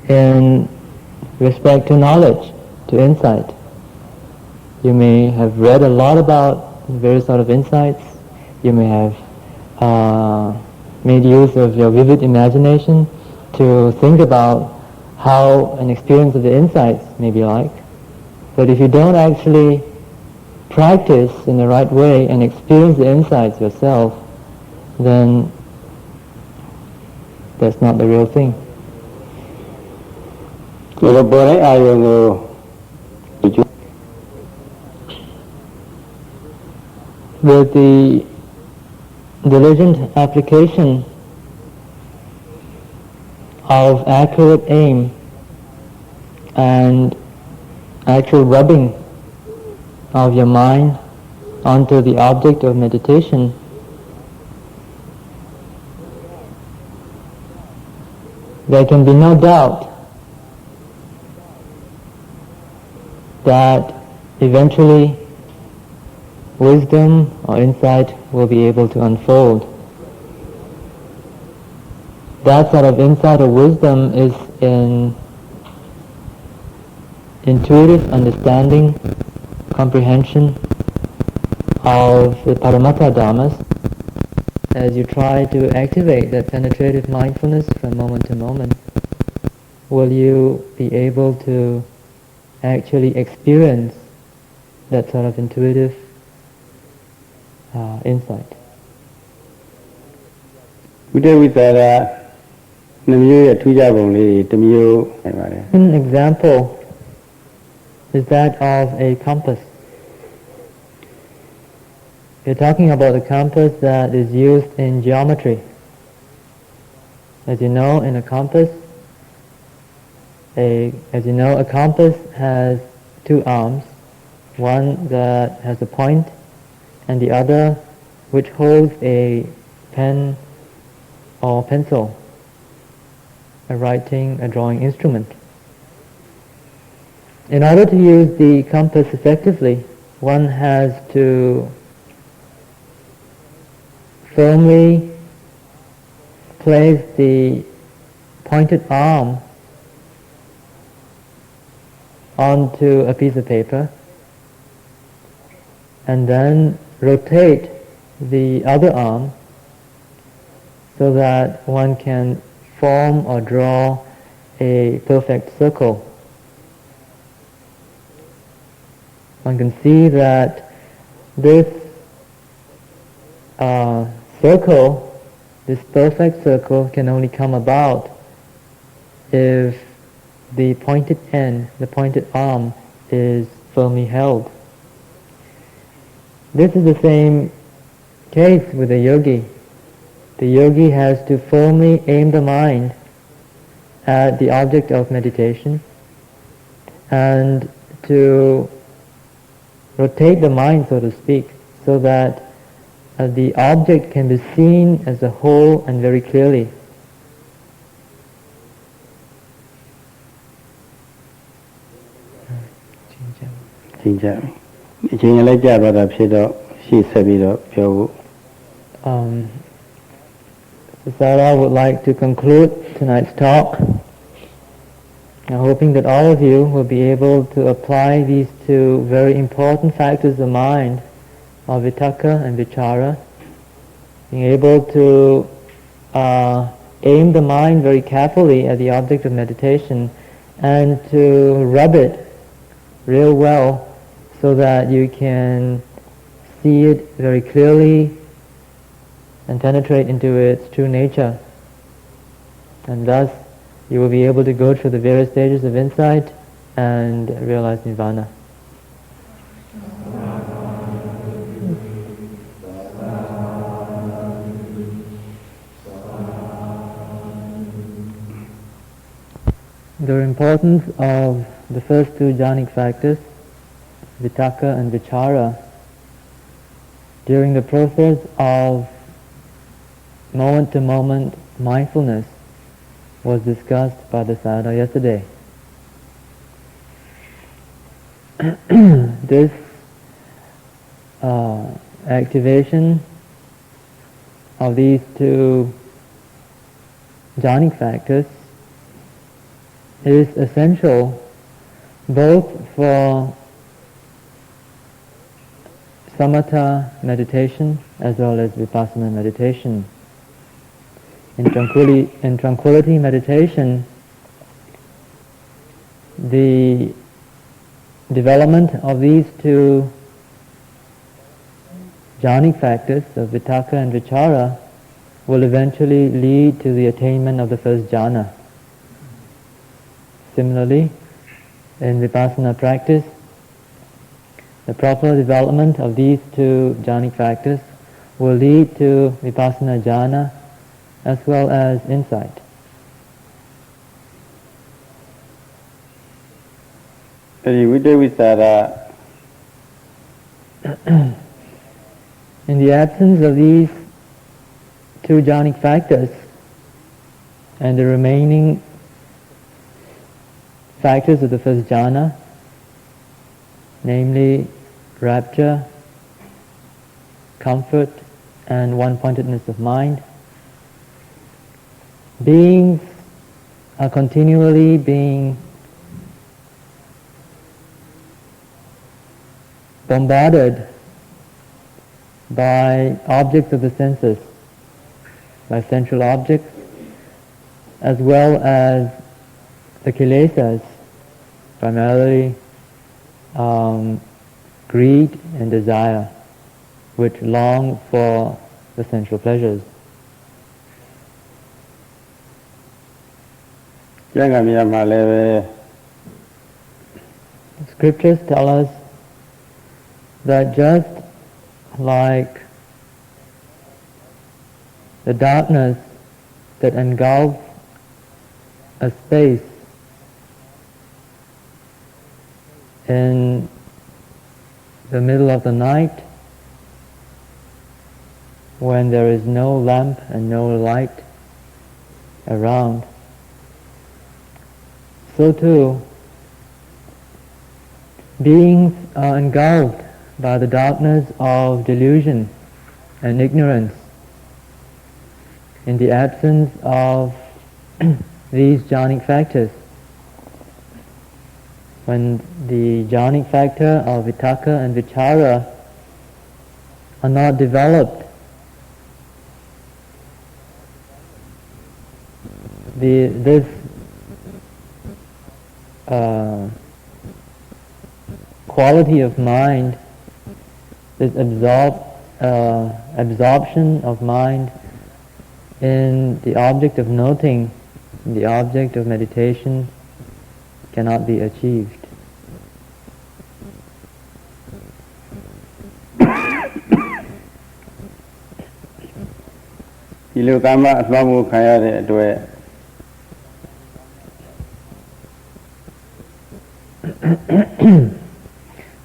in respect to knowledge, to insight. You may have read a lot about various sort of insights. You may have made use of your vivid imagination to think about how an experience of the insights may be like. But if you don't actually practice in the right way and experience the insights yourself, then that's not the real thing. With the diligent application of accurate aim and actual rubbing of your mind onto the object of meditation, there can be no doubt that eventually wisdom or insight will be able to unfold. That sort of insight or wisdom is in intuitive understanding, comprehension of the Paramattha Dhammas. As you try to activate that penetrative mindfulness from moment to moment, will you be able to actually experience that sort of intuitive insight. An example is that of a compass. We're talking about a compass that is used in geometry. As you know, in a compass, a compass has two arms, one that has a point and the other which holds a pen or pencil, a writing, a drawing instrument. In order to use the compass effectively, one has to firmly place the pointed arm onto a piece of paper and then rotate the other arm so that one can form or draw a perfect circle. One can see that this circle, this perfect circle, can only come about if the pointed end, the pointed arm, is firmly held. This is the same case with the yogi. The yogi has to firmly aim the mind at the object of meditation and to rotate the mind, so to speak, so that the object can be seen as a whole and very clearly. Sarah would like to conclude tonight's talk, hoping that all of you will be able to apply these two very important factors of mind, of vitakka and vichara, being able to aim the mind very carefully at the object of meditation and to rub it real well so that you can see it very clearly and penetrate into its true nature. And thus you will be able to go through the various stages of insight and realize nirvana. The importance of the first two jhanic factors, vitakka and vichara, during the process of moment-to-moment mindfulness was discussed by the sadhana yesterday. This activation of these two jhanic factors is essential both for samatha meditation as well as vipassana meditation. In tranquility meditation, the development of these two jhanic factors of vitakka and vichara will eventually lead to the attainment of the first jhana. Similarly, in vipassana practice, the proper development of these two jhanic factors will lead to vipassana jhana as well as insight. In the absence of these two jhanic factors and the remaining factors of the first jhana, namely rapture, comfort, and one-pointedness of mind, beings are continually being bombarded by objects of the senses, by sensual objects, as well as the kilesas, primarily greed and desire, which long for the sensual pleasures. The scriptures tell us that just like the darkness that engulfs a space in the middle of the night when there is no lamp and no light around, so too beings are engulfed by the darkness of delusion and ignorance in the absence of these jhanic factors. When the jhanic factor of vitakka and vichara are not developed, this quality of mind, this absorption of mind in the object of noting, in the object of meditation, cannot be achieved.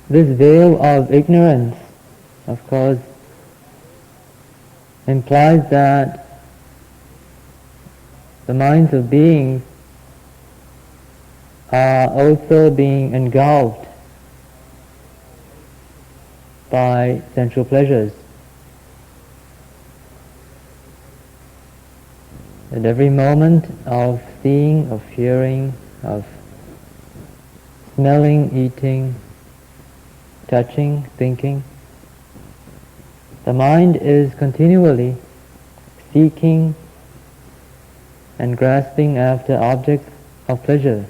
This veil of ignorance, of course, implies that the minds of beings are also being engulfed by sensual pleasures. At every moment of seeing, of hearing, of smelling, eating, touching, thinking, the mind is continually seeking and grasping after objects of pleasure.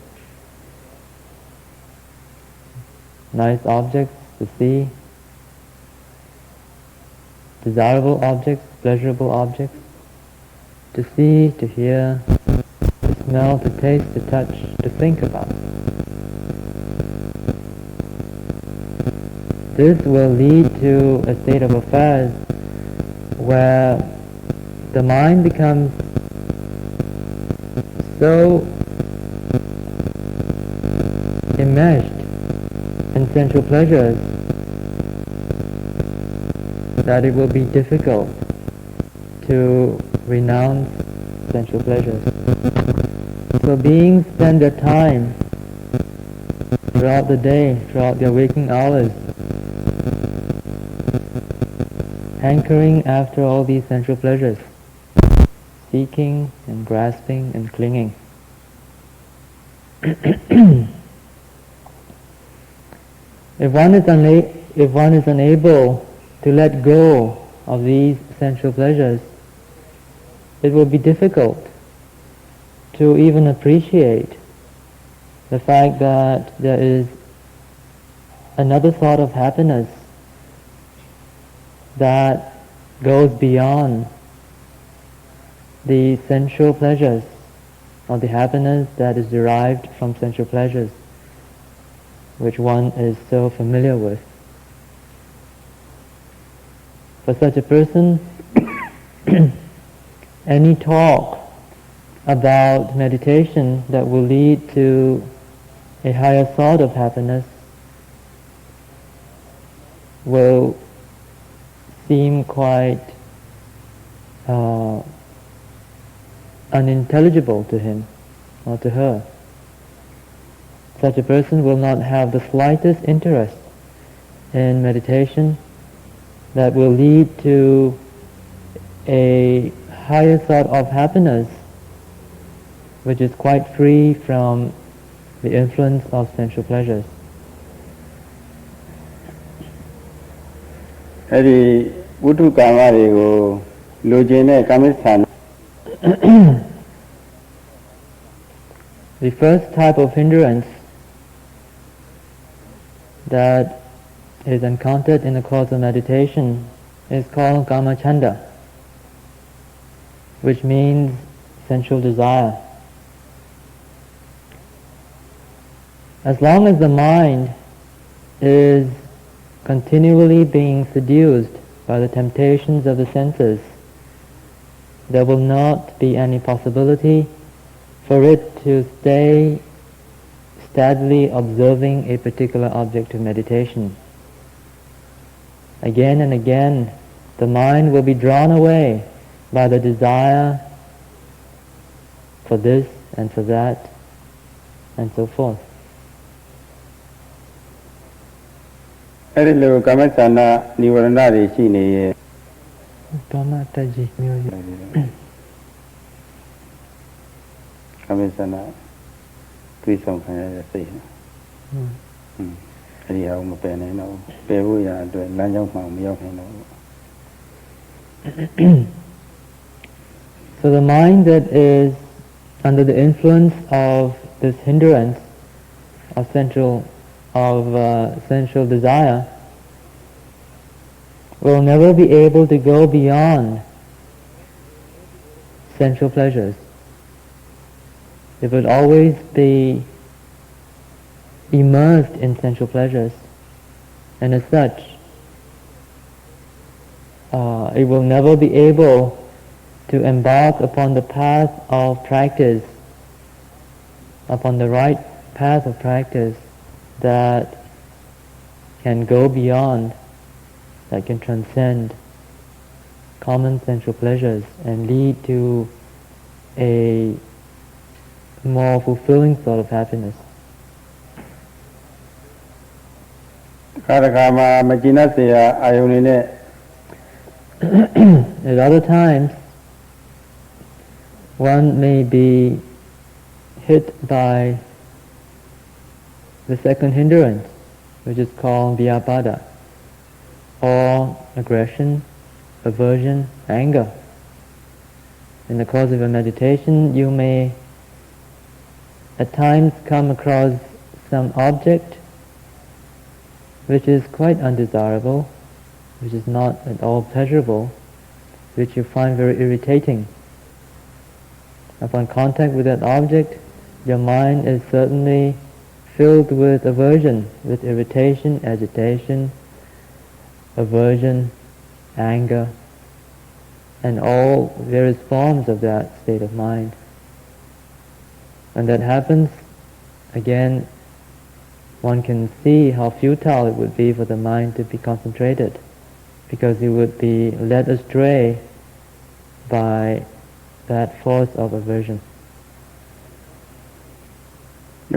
Nice objects to see, desirable objects, pleasurable objects, to see, to hear, to smell, to taste, to touch, to think about. This will lead to a state of affairs where the mind becomes so enmeshed in sensual pleasures that it will be difficult to renounce sensual pleasures. So beings spend their time throughout the day, throughout their waking hours, hankering after all these sensual pleasures, seeking and grasping and clinging. If one is unable to let go of these sensual pleasures, it will be difficult to even appreciate the fact that there is another sort of happiness that goes beyond the sensual pleasures, or the happiness that is derived from sensual pleasures, which one is so familiar with. For such a person, any talk about meditation that will lead to a higher sort of happiness will seem quite unintelligible to him or to her. Such a person will not have the slightest interest in meditation that will lead to a higher sort of happiness which is quite free from the influence of sensual pleasures. အဲ့ဒီဝိတုကာမတွေကိုလိုချင်တဲ့ကာမိသံ The first type of hindrance that is encountered in the course of meditation is called kamachanda, which means sensual desire. As long as the mind is continually being seduced by the temptations of the senses, there will not be any possibility for it to stay steadily observing a particular object of meditation. Again and again, the mind will be drawn away by the desire for this and for that, and so forth. အဲ့ဒီလိုကာမိသနာនិဝရဏတွေရှိနေရဲ့ Pamataji music. ကာမိသနာတွေးဆောင်ခံရတဲ့စိတ်နော်အဲ့ဒီဟာကိုမပယ်နိုင်တော့ပယ်ဖို့ရအတွက်လမ်းကြောင်းမှမရောက်နိုင်တော့ So the mind that is under the influence of this hindrance of sensual desire will never be able to go beyond sensual pleasures. It will always be immersed in sensual pleasures, and as such, it will never be able to embark upon the path of practice, upon the right path of practice that can go beyond, that can transcend common sensual pleasures and lead to a more fulfilling sort of happiness. ခါတစ်ခါမှာမကျင်တတ်เสียအာယုန်တွေနဲ့ At other times, one may be hit by the second hindrance, which is called vyapada, or aggression, aversion, anger. In the course of your meditation, you may at times come across some object which is quite undesirable, which is not at all pleasurable, which you find very irritating. Upon contact with that object, your mind is certainly filled with aversion, with irritation, agitation, aversion, anger, and all various forms of that state of mind. When that happens, again, one can see how futile it would be for the mind to be concentrated, because it would be led astray by that force of aversion.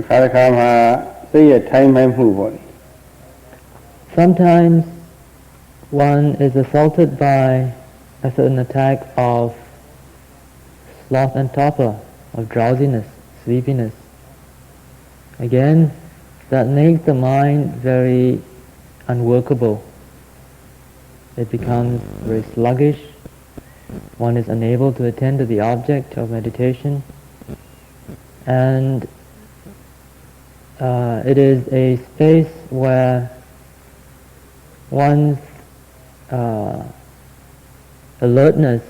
ခါတစ်ခါမှာစိတ်ရဲ့ထိုင်မှန်မှုပေါ့ Sometimes one is assaulted by a certain attack of sloth and torpor, of drowsiness, sleepiness. Again, that makes the mind very unworkable. It becomes very sluggish. One is unable to attend to the object of meditation, and it is a space where one's alertness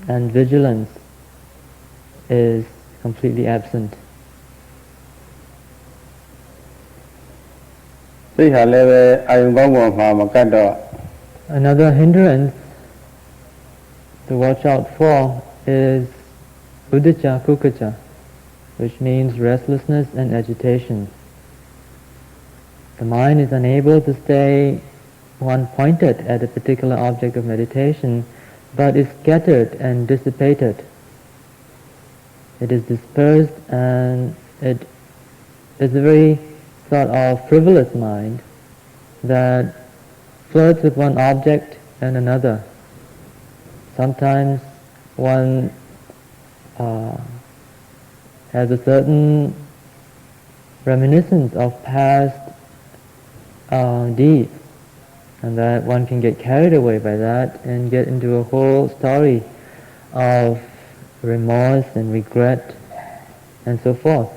and vigilance is completely absent. စိတ်ဟာလည်းပဲအာယုံကောင်းပေါ်မှာမကတ်တော့ Another hindrance to watch out for is uddhacca kukkacca, which means restlessness and agitation. The mind is unable to stay one-pointed at a particular object of meditation, but is scattered and dissipated. It is dispersed, and it is a very sort of frivolous mind that flirts with one object and another. Sometimes one has a certain reminiscence of past deeds, and that one can get carried away by that and get into a whole story of remorse and regret and so forth.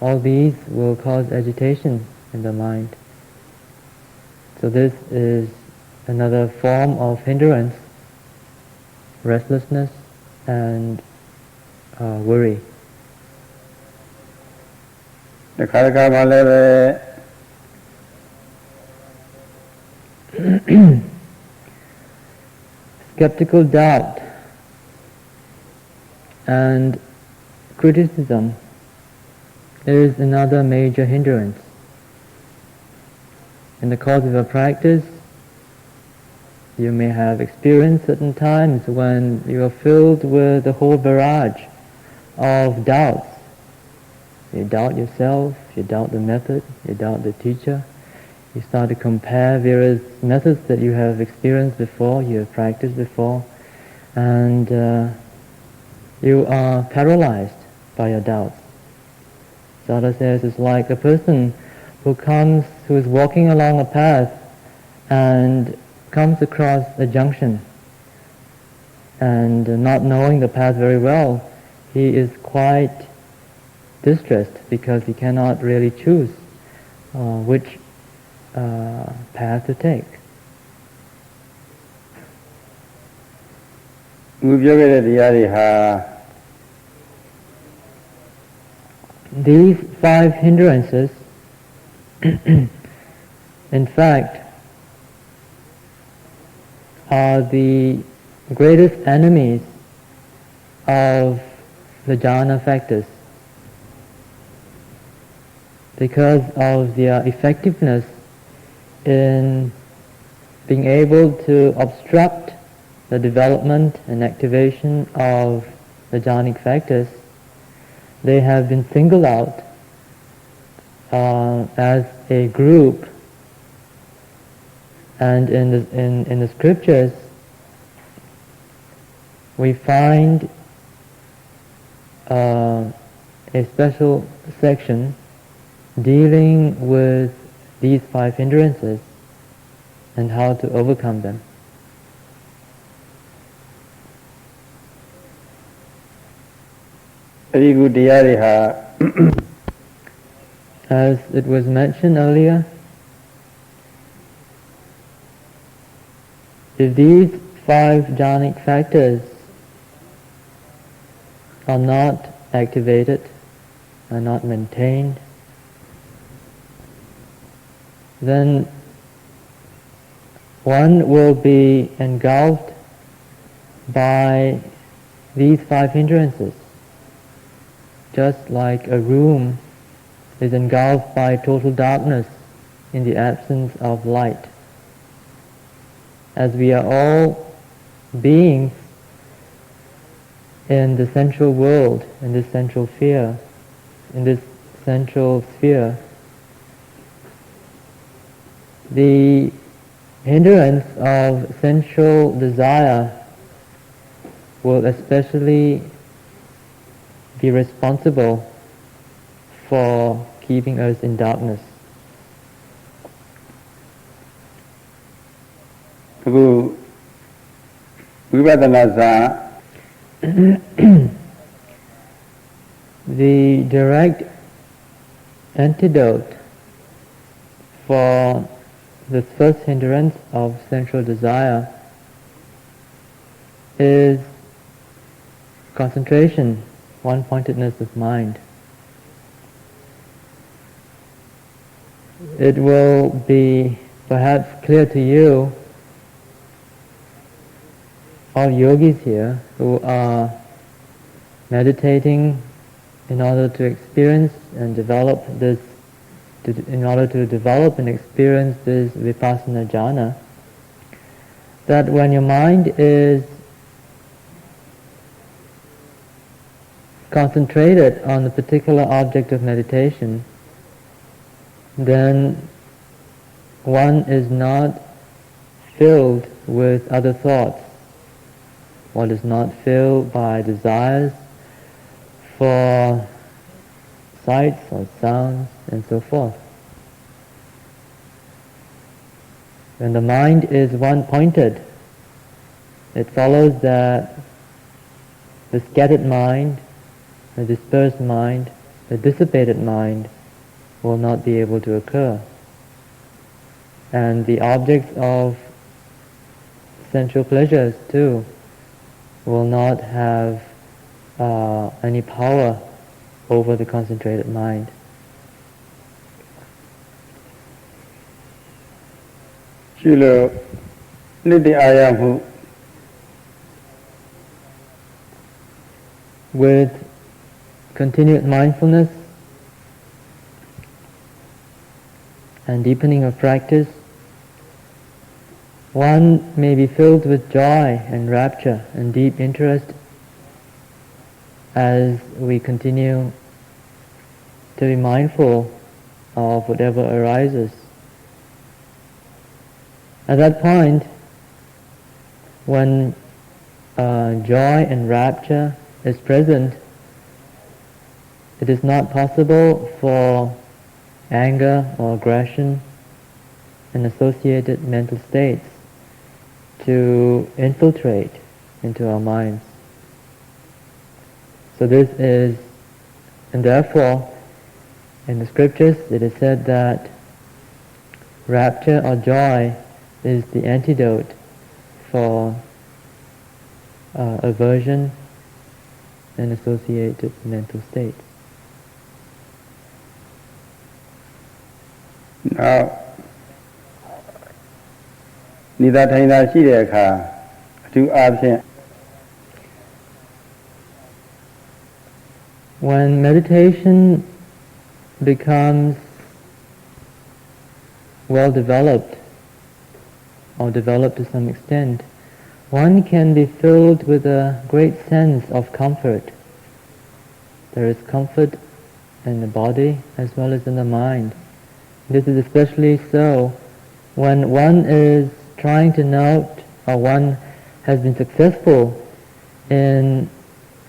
All these will cause agitation in the mind. So this is another form of hindrance, restlessness and worry. တခါတခါမှလည်းပဲ Skeptical doubt and criticism is another major hindrance. In the course of your practice, you may have experienced certain times when you are filled with a whole barrage of doubts. You doubt yourself, you doubt the method, you doubt the teacher. You start to compare various methods that you have experienced before, you have practiced before, and you are paralyzed by your doubts. Sada says it's like a person who is walking along a path and comes across a junction, and not knowing the path very well, he is quite distressed because he cannot really choose which path to take. ငူပြောခဲ့တဲ့တရားတွေဟာ These 5 hindrances, in fact, are the greatest enemies of the jhana factors, because of their effectiveness in being able to obstruct the development and activation of the jhanic factors. They have been singled out as a group, and in the scriptures we find a special section dealing with these 5 hindrances and how to overcome them. As it was mentioned earlier, if these 5 jhanic factors are not activated, are not maintained, then one will be engulfed by these 5 hindrances, just like a room is engulfed by total darkness in the absence of light. As we are all beings in the central world, in this central sphere, the hindrance of sensual desire will especially be responsible for keeping us in darkness. အခုဝိပဿနာစာ The direct antidote for the first hindrance of sensual desire is concentration, one-pointedness of mind. It will be perhaps clear to you, all yogis here who are meditating in order to experience and develop this, in order to develop and experience this Vipassana jhana, that when your mind is concentrated on a particular object of meditation, then one is not filled with other thoughts. One is not filled by desires for sights or sounds and so forth. When the mind is one-pointed, it follows that the scattered mind, the dispersed mind, the dissipated mind will not be able to occur. And the objects of sensual pleasures too will not have any power over the concentrated mind. With continued mindfulness and deepening of practice, one may be filled with joy and rapture and deep interest as we continue to be mindful of whatever arises. At that point, when joy and rapture is present, it is not possible for anger or aggression and associated mental states to infiltrate into our minds. So this is, and therefore, in the scriptures it is said that rapture or joy is the antidote for aversion and associated mental states. Now, နေတာထိုင်တာရှိတဲ့အခါအထူးအားဖြင့် When meditation becomes well developed or developed to some extent, one can be filled with a great sense of comfort. There is comfort in the body as well as in the mind. This is especially so when one is trying to note, or one has been successful in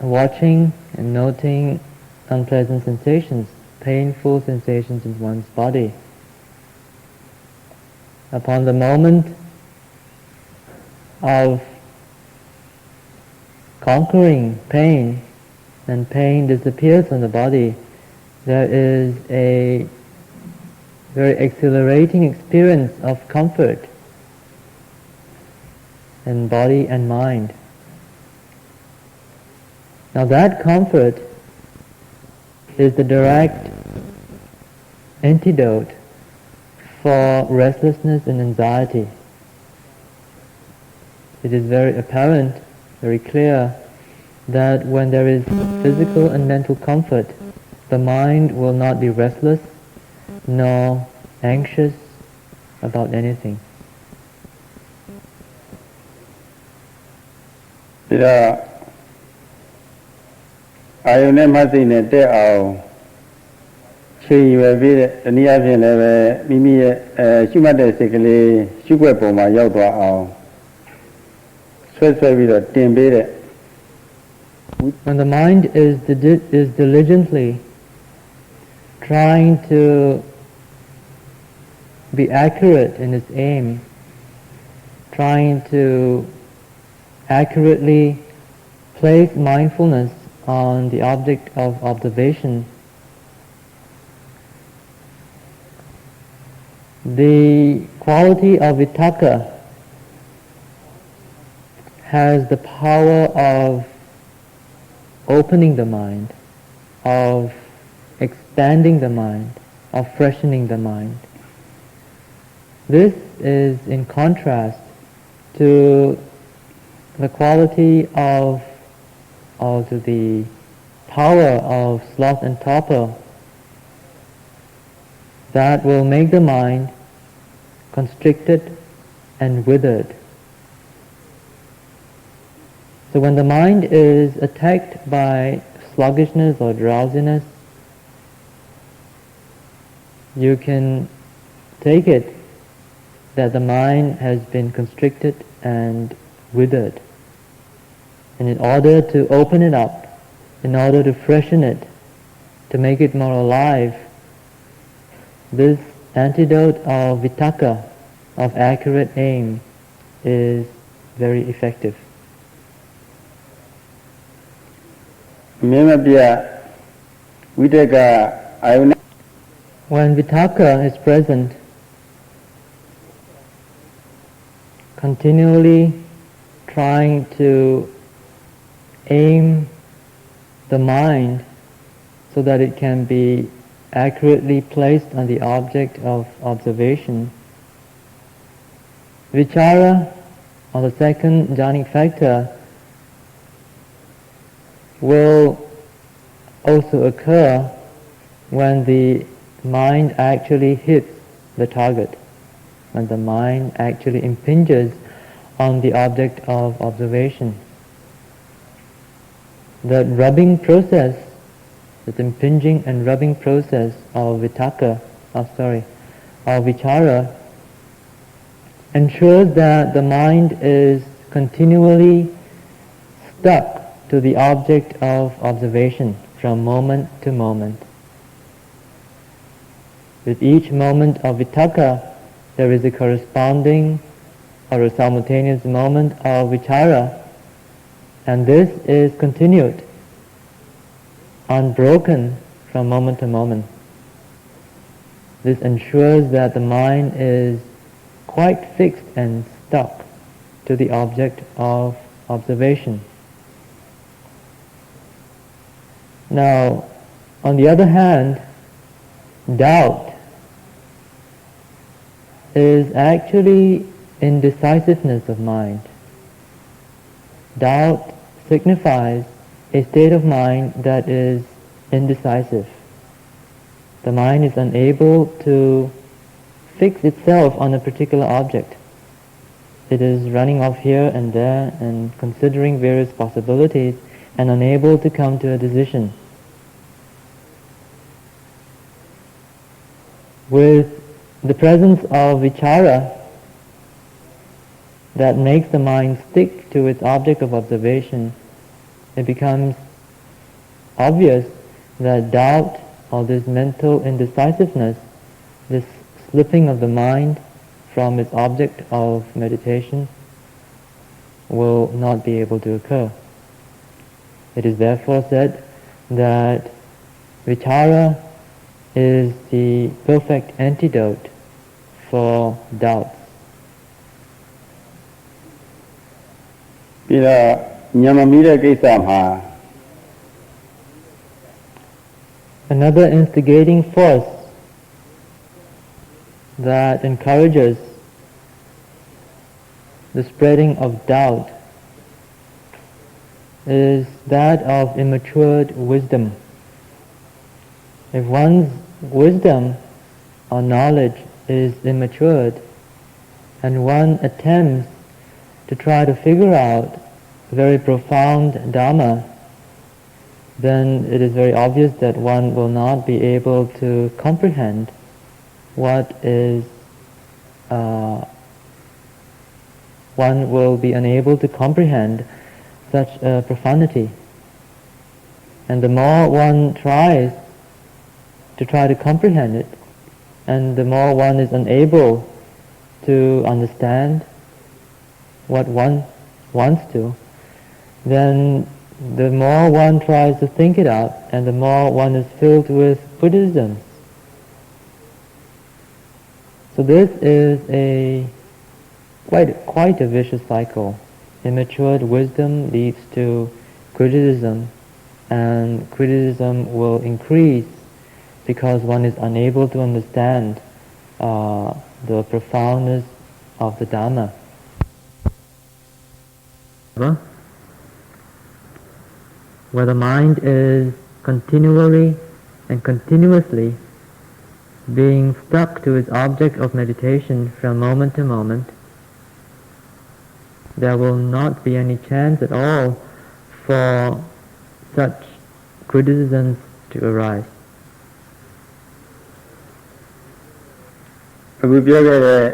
watching and noting unpleasant sensations, painful sensations in one's body. Upon the moment of conquering pain, and pain disappears from the body, there is a very exhilarating experience of comfort in body and mind. Now that comfort is the direct antidote for restlessness and anxiety. It is very apparent, very clear, that when there is physical and mental comfort, the mind will not be restless nor anxious about anything. ဒါအာယုန်နဲ့မှတ်စိတ်နဲ့တက်အောင်ချိန်ရွယ်ပြီးတဲ့တနည်းအားဖြင့်လည်းပဲမိမိရဲ့ရှုမှတ်တဲ့စိတ်ကလေးရှုွက်ပုံမှာရောက်သွားအောင်ဆွဲပြီးတော့တင်ပေးတဲ့ When the mind is diligently trying to be accurate in its aim, trying to accurately place mindfulness on the object of observation, the quality of vitakka has the power of opening the mind, of expanding the mind, of freshening the mind. This is in contrast to the quality of, or to the power of sloth and torpor that will make the mind constricted and withered. So when the mind is attacked by sluggishness or drowsiness, you can take it that the mind has been constricted and withered. And in order to open it up, in order to freshen it, to make it more alive, this antidote of vitakka, of accurate aim, is very effective. When vitakka is present, continually trying to aim the mind so that it can be accurately placed on the object of observation. Vichara, or the second jhanic factor, will also occur when the mind actually hits the target, when the mind actually impinges on the object of observation. The rubbing process, the impinging and rubbing process of vitakka, of vichara, ensures that the mind is continually stuck to the object of observation from moment to moment. With each moment of vitakka, there is a corresponding or a simultaneous moment of vichara, and this is continued, unbroken from moment to moment. This ensures that the mind is quite fixed and stuck to the object of observation. Now, on the other hand, doubt is actually indecisiveness of mind. Doubt signifies a state of mind that is indecisive. The mind is unable to fix itself on a particular object. It is running off here and there and considering various possibilities and unable to come to a decision. With the presence of vichara that makes the mind stick to its object of observation, it becomes obvious that doubt, or this mental indecisiveness, this slipping of the mind from its object of meditation, will not be able to occur. It is therefore said that vichara is the perfect antidote for doubts. Another instigating force that encourages the spreading of doubt is that of immatured wisdom. If one's wisdom or knowledge is immatured and one attempts to try to figure out very profound Dharma, then it is very obvious that one will not be able to comprehend what is, one will be unable to comprehend such a profundity. And the more one tries to try to comprehend it, and the more one is unable to understand what one wants to, then the more one tries to think it out, and the more one is filled with criticisms. So this is quite a vicious cycle. Immature wisdom leads to criticism, and criticism will increase because one is unable to understand the profoundness of the Dhamma. Where the mind is continually and continuously being stuck to its object of meditation from moment to moment, there will not be any chance at all for such criticisms to arise. အခုပြောခဲ့တဲ့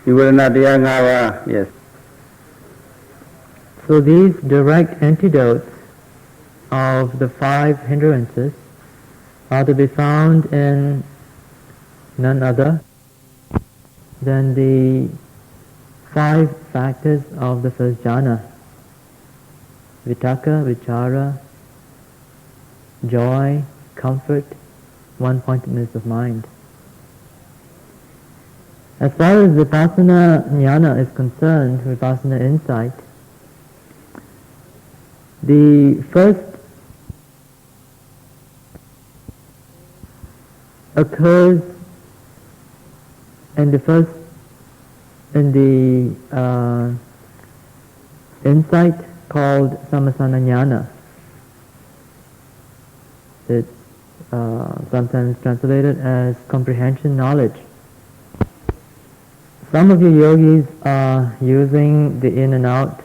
ဒီဝေဒနာတရား၅ပါး yes. So these direct antidotes of the 5 hindrances are to be found in none other than the 5 factors of the first jhana: Vitakka, Vichara, joy, comfort, one-pointedness of mind. As far as Vipassana jnana is concerned, Vipassana insight, the first occurs in the insight called Samasana jnana. It's sometimes translated as comprehension knowledge. Some of you yogis are using the in and out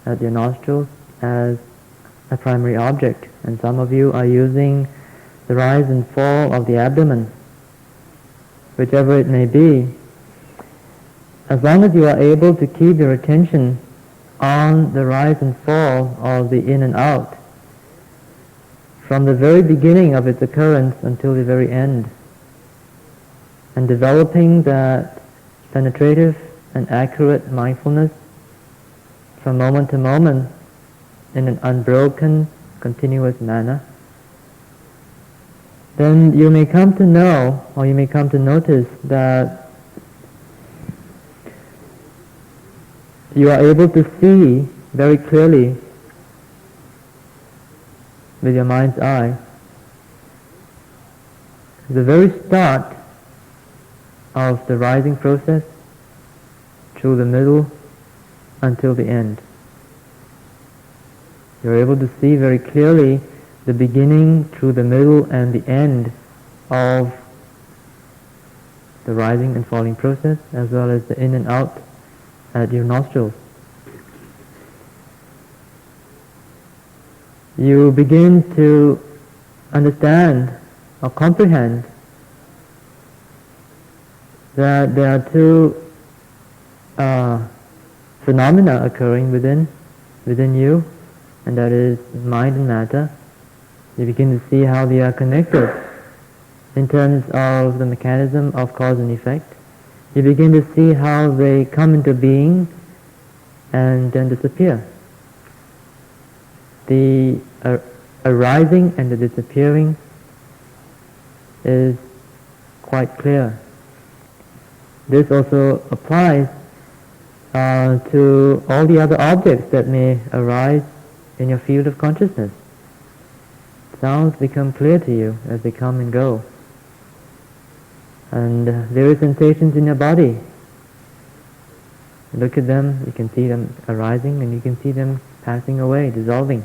at your nostrils as a primary object, and some of you are using the rise and fall of the abdomen. Whichever it may be, as long as you are able to keep your attention on the rise and fall of the in and out from the very beginning of its occurrence until the very end, and developing that penetrative and accurate mindfulness from moment to moment in an unbroken, continuous manner, then you may come to know, or you may come to notice that you are able to see very clearly with your mind's eye the very start of the rising process through the middle until the end. You're able to see very clearly the beginning through the middle and the end of the rising and falling process, as well as the in and out at your nostrils. You begin to understand or comprehend that there are two phenomena occurring within you, and that is mind and matter. You begin to see how they are connected in terms of the mechanism of cause and effect. You begin to see how they come into being and then disappear. The arising and the disappearing is quite clear. This also applies to all the other objects that may arise in your field of consciousness. Sounds become clear to you as they come and go. And various sensations in your body. You look at them, you can see them arising, and you can see them passing away, dissolving.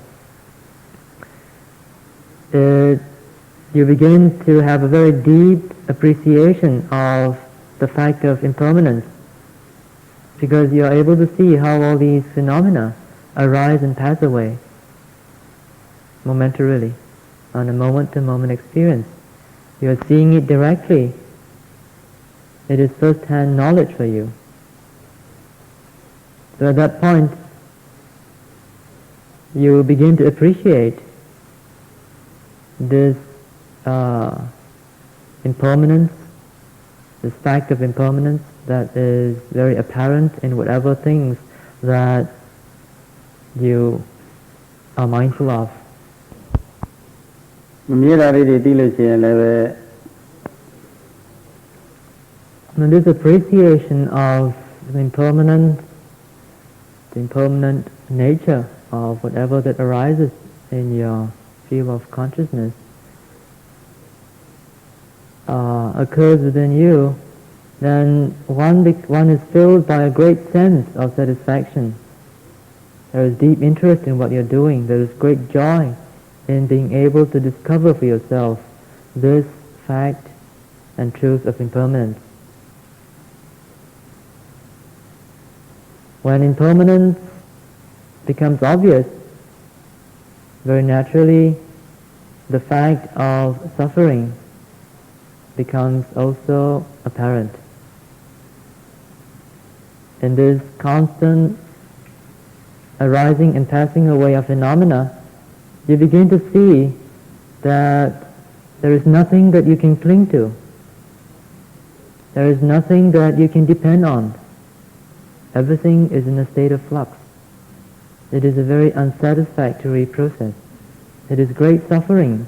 You begin to have a very deep appreciation of the fact of impermanence, because you are able to see how all these phenomena arise and pass away momentarily, on a moment-to-moment experience. You are seeing it directly. It is first-hand knowledge for you. So at that point, you begin to appreciate this impermanence, this fact of impermanence that is very apparent in whatever things that you are mindful of. မမြဲတာလေးတွေသိလို့ရှိရင်လည်းပဲ And this appreciation of the impermanent nature of whatever that arises in your field of consciousness occurs within you, then one is filled by a great sense of satisfaction. There is deep interest in what you're doing. There is great joy in being able to discover for yourself this fact and truth of impermanence. When impermanence becomes obvious, very naturally the fact of suffering becomes also apparent. In this constant arising and passing away of phenomena, you begin to see that there is nothing that you can cling to. There is nothing that you can depend on. Everything is in a state of flux. It is a very unsatisfactory process. It is great suffering,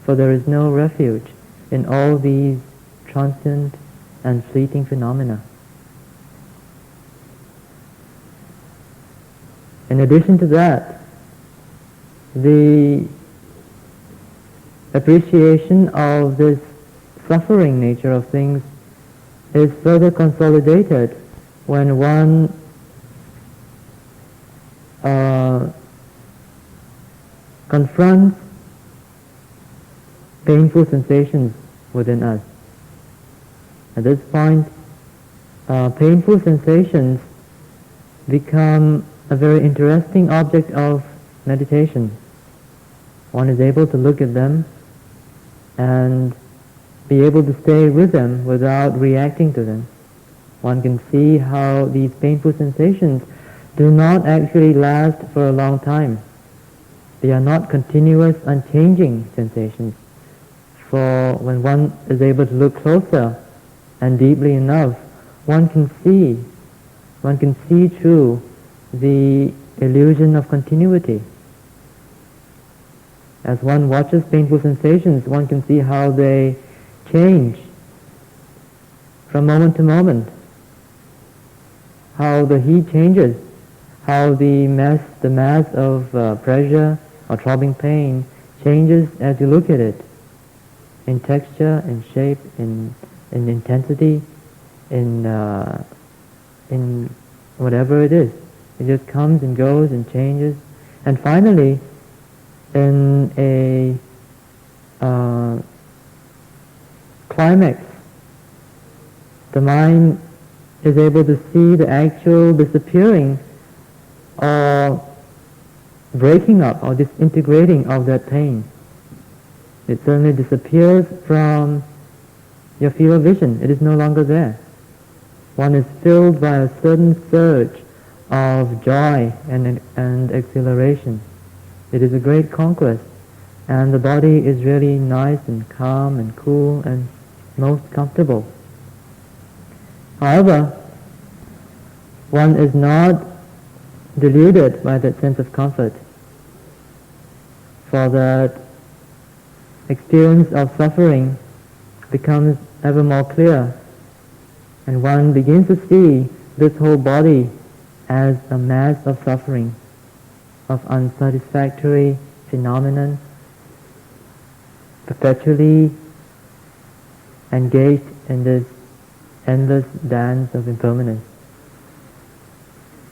for there is no refuge in all these transient and fleeting phenomena. In addition to that, the appreciation of this suffering nature of things is further consolidated when one confronts painful sensations within us. At this point, painful sensations become a very interesting object of meditation. One is able to look at them and be able to stay with them without reacting to them. One can see how these painful sensations do not actually last for a long time. They are not continuous, unchanging sensations. For when one is able to look closer and deeply enough, one can see through the illusion of continuity. As one watches painful sensations, one can see how they change from moment to moment, how the heat changes, how the mass of pressure or throbbing pain changes as you look at it, in texture, in shape, in intensity, in whatever it is. It just comes and goes and changes, and finally, in a climax, the mind is able to see the actual disappearing or breaking up or disintegrating of that pain. It suddenly disappears from your field of vision. It is no longer there. One is filled by a certain surge of joy and exhilaration. It is a great conquest, and the body is really nice and calm and cool and most comfortable. However, one is not deluded by that sense of comfort, for that experience of suffering becomes ever more clear, and one begins to see this whole body as a mass of suffering, of unsatisfactory phenomenon, perpetually engaged in this endless dance of impermanence.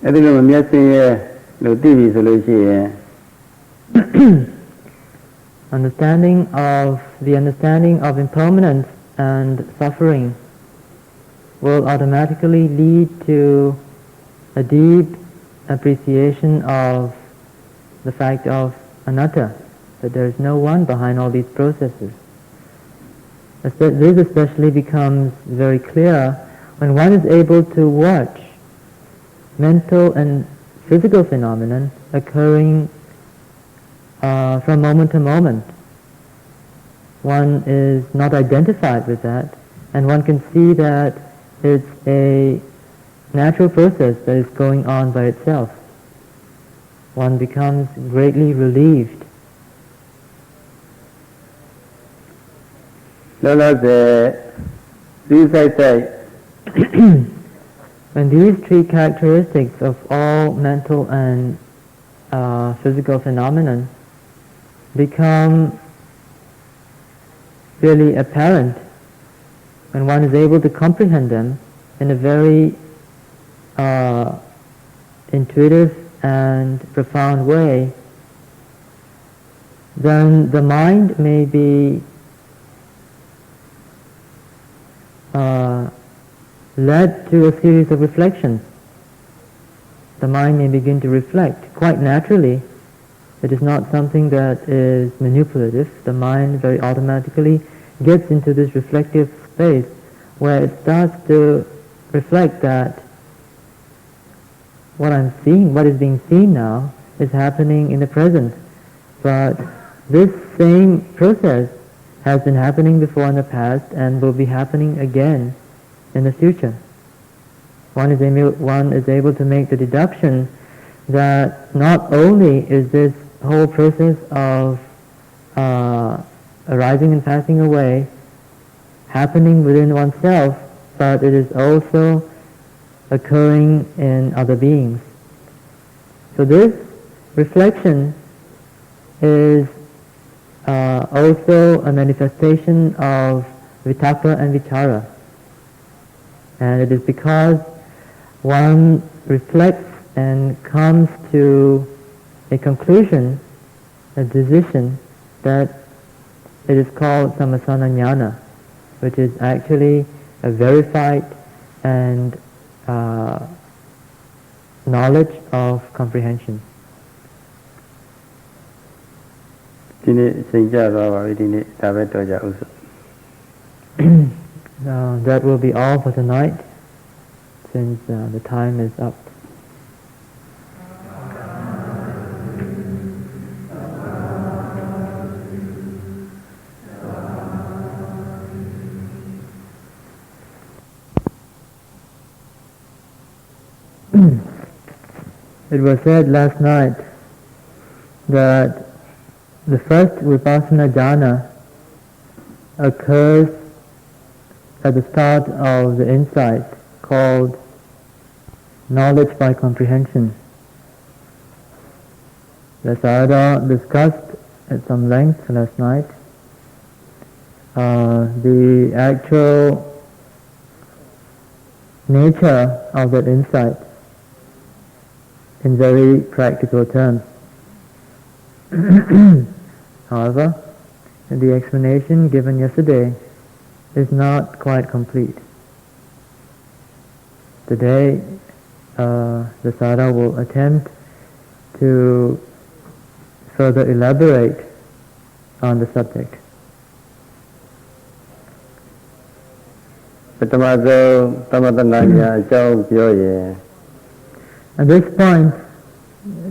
အဲ့ဒီလိုမမျက်စိရဲ့လို့သိပြီဆိုလို့ရှိရင် the understanding of impermanence and suffering will automatically lead to a deep appreciation of the fact of anatta, that there is no one behind all these processes. This especially becomes very clear when one is able to watch mental and physical phenomenon occurring from moment to moment. one is not identified with that, and one can see that it's a natural process that is going on by itself. One becomes greatly relieved. And these three characteristics of all mental and physical phenomena become really apparent when one is able to comprehend them in a very intuitive and profound way, then the mind may be led to a series of reflections. The mind may begin to reflect quite naturally. It is not something that is manipulative. The mind very automatically gets into this reflective space where it starts to reflect that what I'm seeing, what is being seen now, is happening in the present. But this same process has been happening before in the past and will be happening again in the future. One is able to make the deduction that not only is this whole process of arising and passing away happening within oneself, but it is also occurring in other beings. So this reflection is also a manifestation of vitakka and vichara. And it is because one reflects and comes to a conclusion, a decision, that it is called samasana jnana, which is actually a verified and knowledge of comprehension. That will be all for tonight, since the time is up. It was said last night that the first Vipassana jhana occurs at the start of the insight called knowledge by comprehension. The Sayadaw discussed at some length last night the actual nature of that insight in very practical terms. However, the explanation given yesterday is not quite complete. Today, the Sayadaw will attempt to further elaborate on the subject. At this point,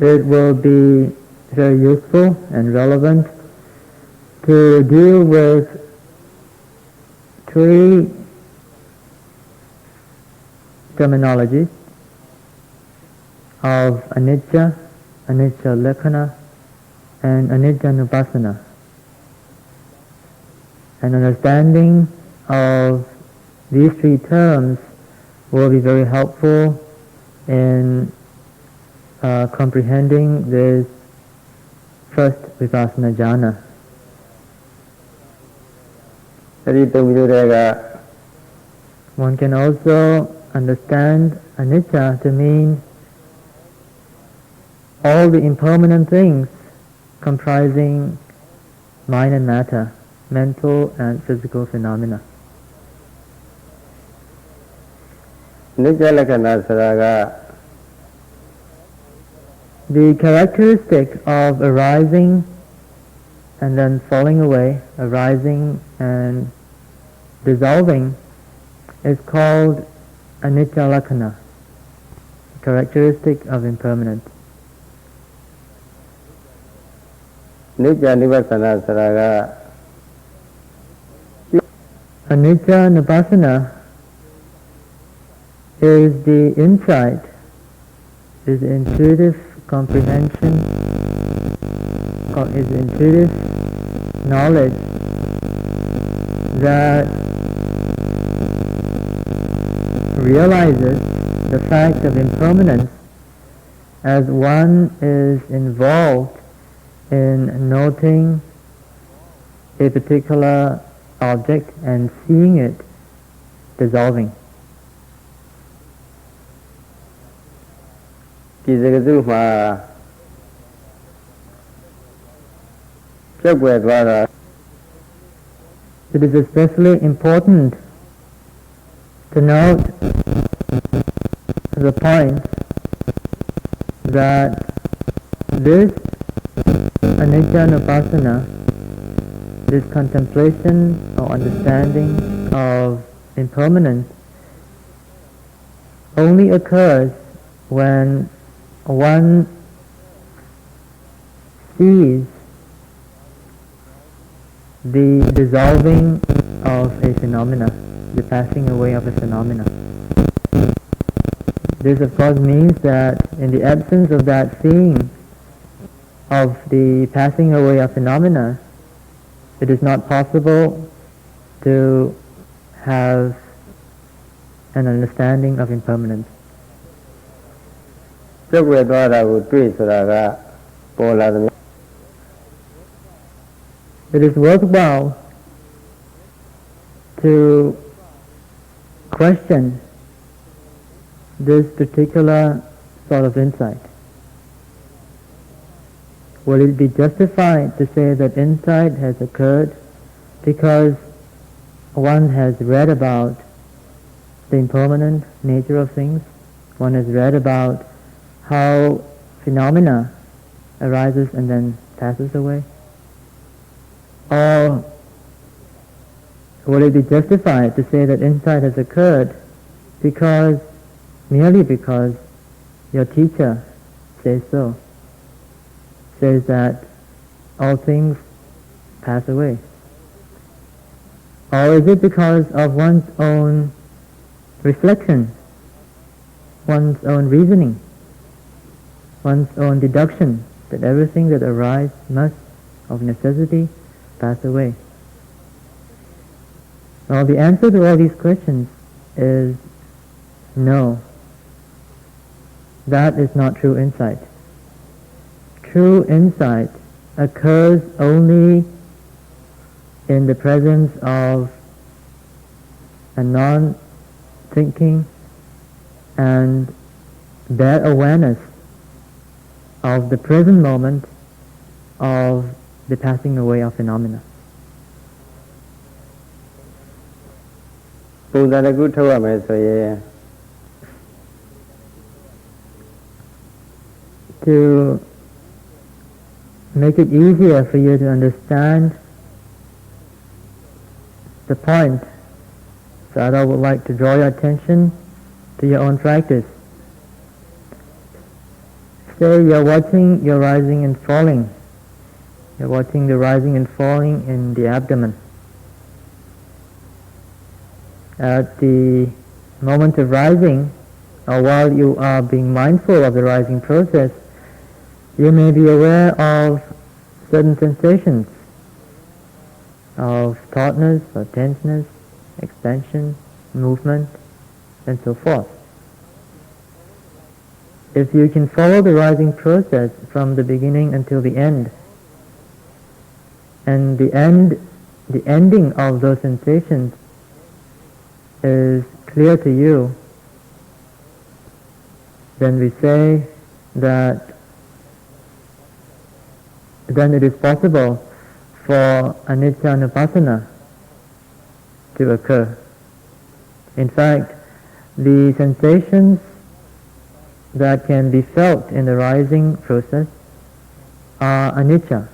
it will be very useful and relevant to deal with three terminologies of anicca, anicca lakkhana, and anicca nupassana. An understanding of these three terms will be very helpful in comprehending this first Vipassana jhana. One can also understand anicca to mean all the impermanent things comprising mind and matter, mental and physical phenomena. The characteristic of arising and then falling away, arising and dissolving, is called anicca lakkhana, characteristic of impermanence. Anicca Nupassana is the insight, is the intuitive comprehension, is the intuitive knowledge that realizes the fact of impermanence as one is involved in noting a particular object and seeing it dissolving. ဒီစကားစုမှာပြုတ်ွယ်သွားတာ It is especially important to note the point that this anicca nupassana, this contemplation or understanding of impermanence, only occurs when one sees the dissolving of a phenomena, the passing away of a phenomena. This of course means that in the absence of that seeing of the passing away of phenomena, it is not possible to have an understanding of impermanence. ပြုတ်ွယ်သွားတာကိုတွေ့ဆိုတာကပေါ်လာတယ် It is worthwhile to question this particular sort of insight. Will it be justified to say that insight has occurred because one has read about the impermanent nature of things, one has read about how phenomena arises and then passes away? Or will it be justified to say that insight has occurred merely because your teacher says so, says that all things pass away? Or is it because of one's own reflection, one's own reasoning, one's own deduction that everything that arises must of necessity pass away? Well, the answer to all these questions is no. That is not true insight. True insight occurs only in the presence of a non-thinking and bare awareness of the present moment of the passing away of phenomena. ပုံစံတစ်ခုထုတ်ရမယ်ဆိုရင် To make it easier for you to understand the point, Sayadaw would like to draw your attention to your own practice. Say you're watching your rising and falling. You're watching the rising and falling in the abdomen. At the moment of rising, or while you are being mindful of the rising process, you may be aware of certain sensations of tautness or tenseness, expansion, movement, and so forth. If you can follow the rising process from the beginning until the end, and the ending of those sensations is clear to you, then we say that then it is possible for anicca nupassana to occur. In fact, the sensations that can be felt in the rising process are anicca.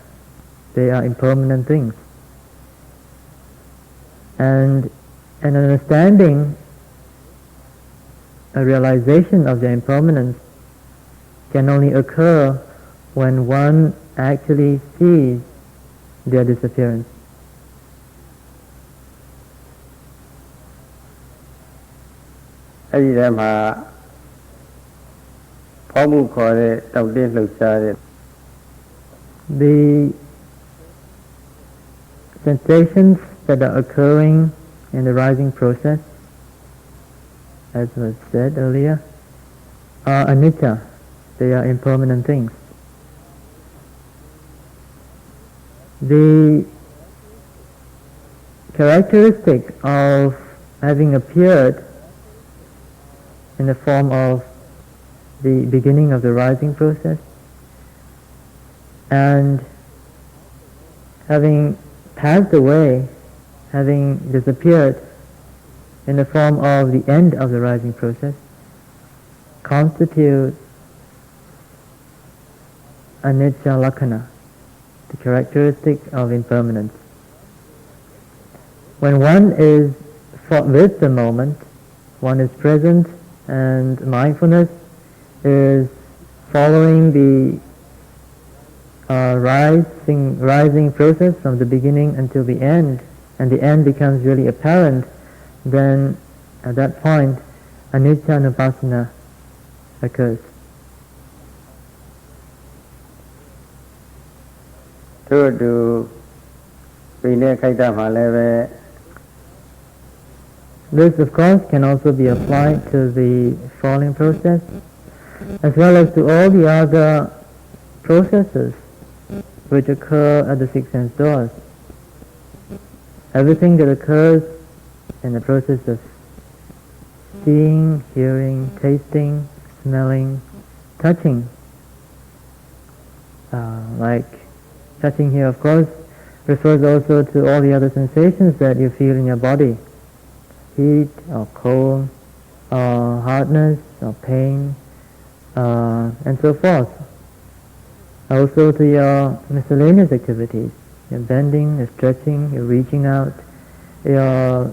They are impermanent things. And an understanding, a realization of their impermanence can only occur when one actually sees their disappearance. အဲ့ဒီထဲမှာဖောက်မှုခေါ်တဲ့တောက်တင်းလှုပ်ရှားတဲ့ the sensations that are occurring in the rising process, as was said earlier, are anicca. They are impermanent things. The characteristic of having appeared in the form of the beginning of the rising process and having passed away, having disappeared in the form of the end of the rising process, constitute anicca lakkhana, the characteristic of impermanence. When one is with the moment, one is present and mindfulness is following the rising process from the beginning until the end, and the end becomes really apparent, then at that point anicca nupassana occurs. ထို့သူပိနဲ့ခိုက်တာမှာလည်းပဲ This of course can also be applied to the falling process as well as to all the other processes which occur at the six sense doors. Everything that occurs in the process of seeing, hearing, tasting, smelling, touching, like touching here of course refers also to all the other sensations that you feel in your body, heat or cold or hardness or pain and so forth. Also to your miscellaneous activities, your bending, your stretching, your reaching out, your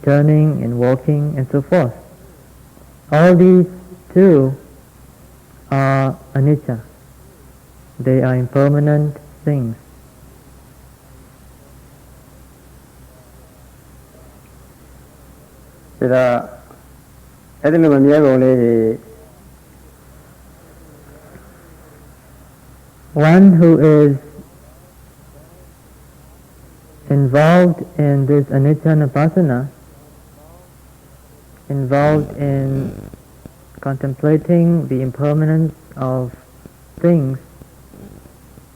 turning and walking and so forth. All these too are anicca. They are impermanent things. One who is involved in this anicca nupassana, involved in contemplating the impermanence of things,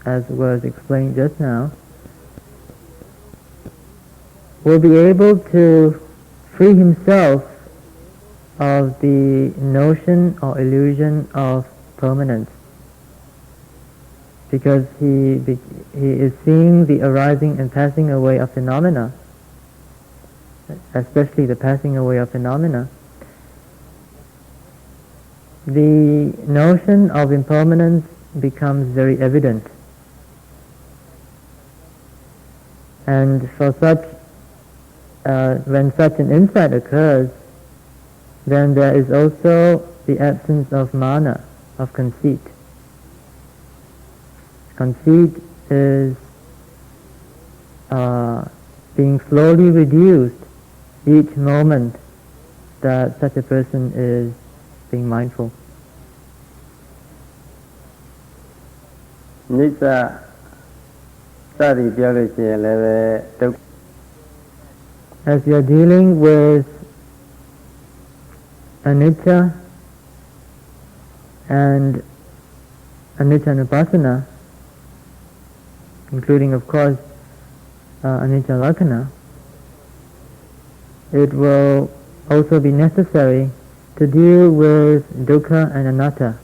as was explained just now, will be able to free himself of the notion or illusion of permanence, because he is seeing the arising and passing away of phenomena, especially the passing away of phenomena. The notion of impermanence becomes very evident, and for such when such an insight occurs, then there is also the absence of mana, of conceit. Conceit is being slowly reduced each moment that such a person is being mindful. As you are dealing with anicca and anicca nupassana, including of course anicca lakkhana, it will also be necessary to deal with dukkha and anatta.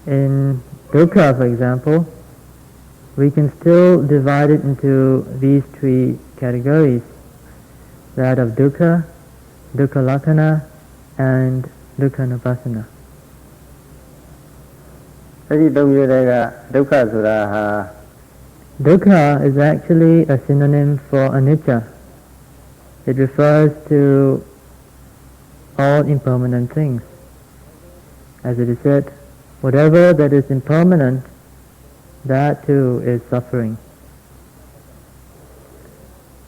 In dukkha, for example, we can still divide it into these three categories: that of dukkha, dukkha lakkhana, and dukkha nupassana. Dukkha is actually a synonym for anicca. It refers to all impermanent things. As it is said, whatever that is impermanent, that too is suffering.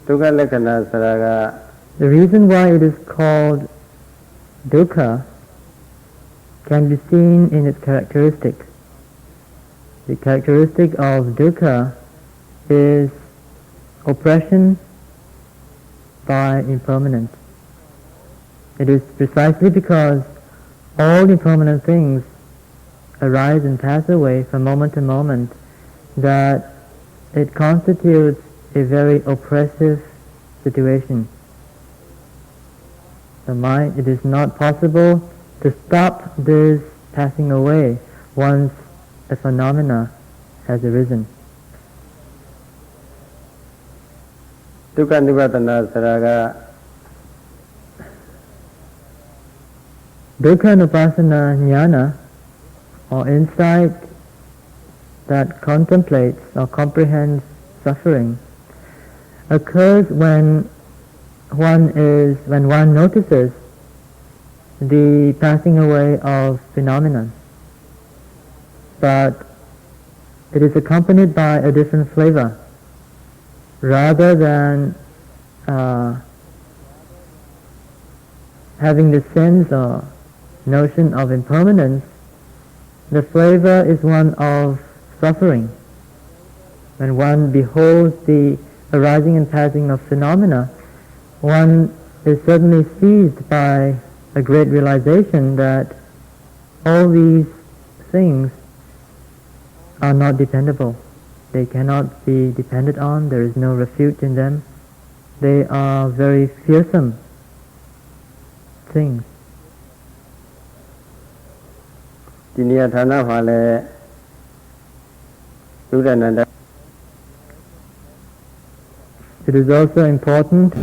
dukkha lakkhana saraga. The reason why it is called dukkha can be seen in its characteristics. The characteristic of dukkha is oppression by impermanence. It is precisely because all impermanent things arise and pass away from moment to moment that it constitutes a very oppressive situation. The mind, it is not possible to stop this passing away once a phenomena has arisen. Dukkha nibbana saraga. Dukkha nupassana jnana, or insight that contemplates or comprehends suffering, occurs when one notices the passing away of phenomena, but it is accompanied by a different flavor. Rather than having the sense or notion of impermanence, the flavor is one of suffering. When one beholds the arising and passing of phenomena, one is suddenly seized by a great realization that all these things are not dependable. They cannot be depended on. There is no refuge in them. They are very fearsome things. It is also important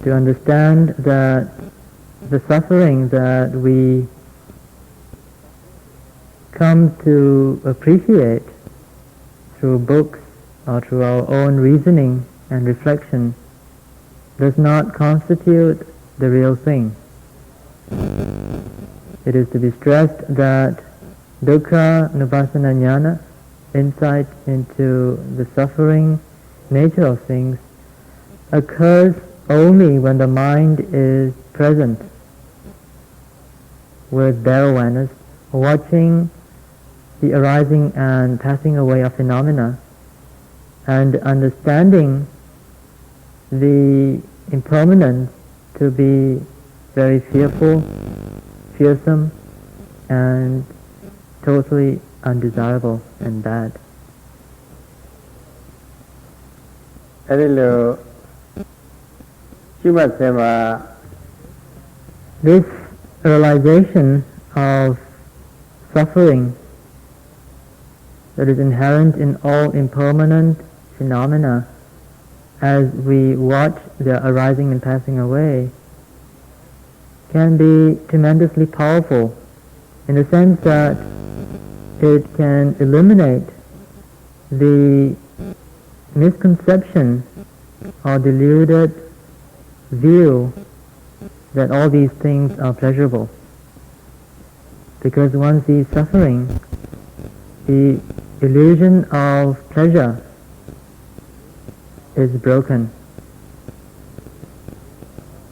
to understand that the suffering that we come to appreciate through books or through our own reasoning and reflection does not constitute the real thing. It is to be stressed that dukkha nupassana jnana, insight into the suffering nature of things, occurs only when the mind is present with bare awareness, watching the arising and passing away of phenomena, and understanding the impermanence to be very fearful, fearsome, and totally undesirable and bad. This realization of suffering that is inherent in all impermanent phenomena as we watch their arising and passing away can be tremendously powerful in the sense that it can eliminate the misconception or deluded view that all these things are pleasurable. Because one sees suffering, the illusion of pleasure is broken.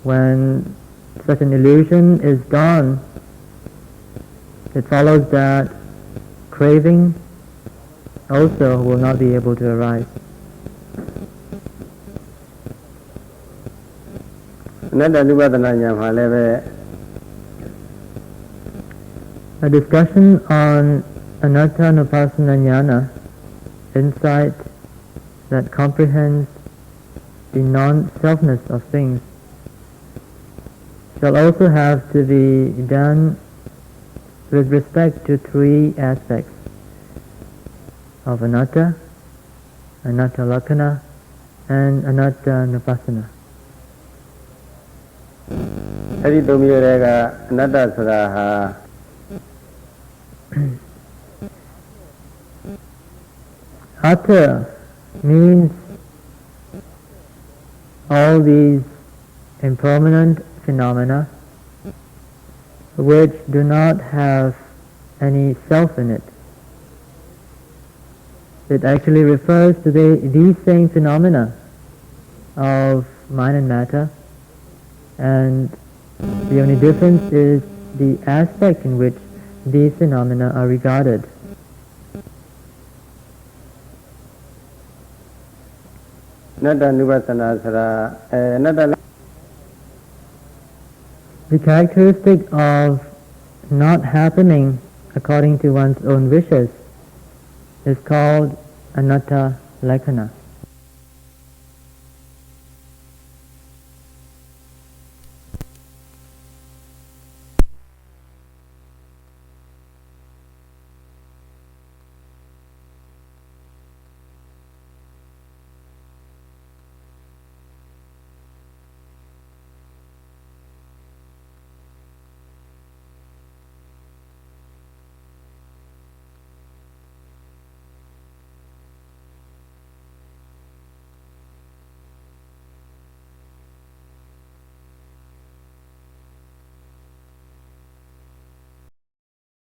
When such an illusion is gone, it follows that craving also will not be able to arise. A discussion on anatta nupassana jnana, insight that comprehends the non-selfness of things, shall also have to be done with respect to three aspects of anatta, anatta lakkhana, and anatta nupassana. Atta means all these impermanent phenomena which do not have any self in it. It actually refers to these same phenomena of mind and matter, and the only difference is the aspect in which these phenomena are regarded. The characteristic of not happening according to one's own wishes is called anatta lakkhana.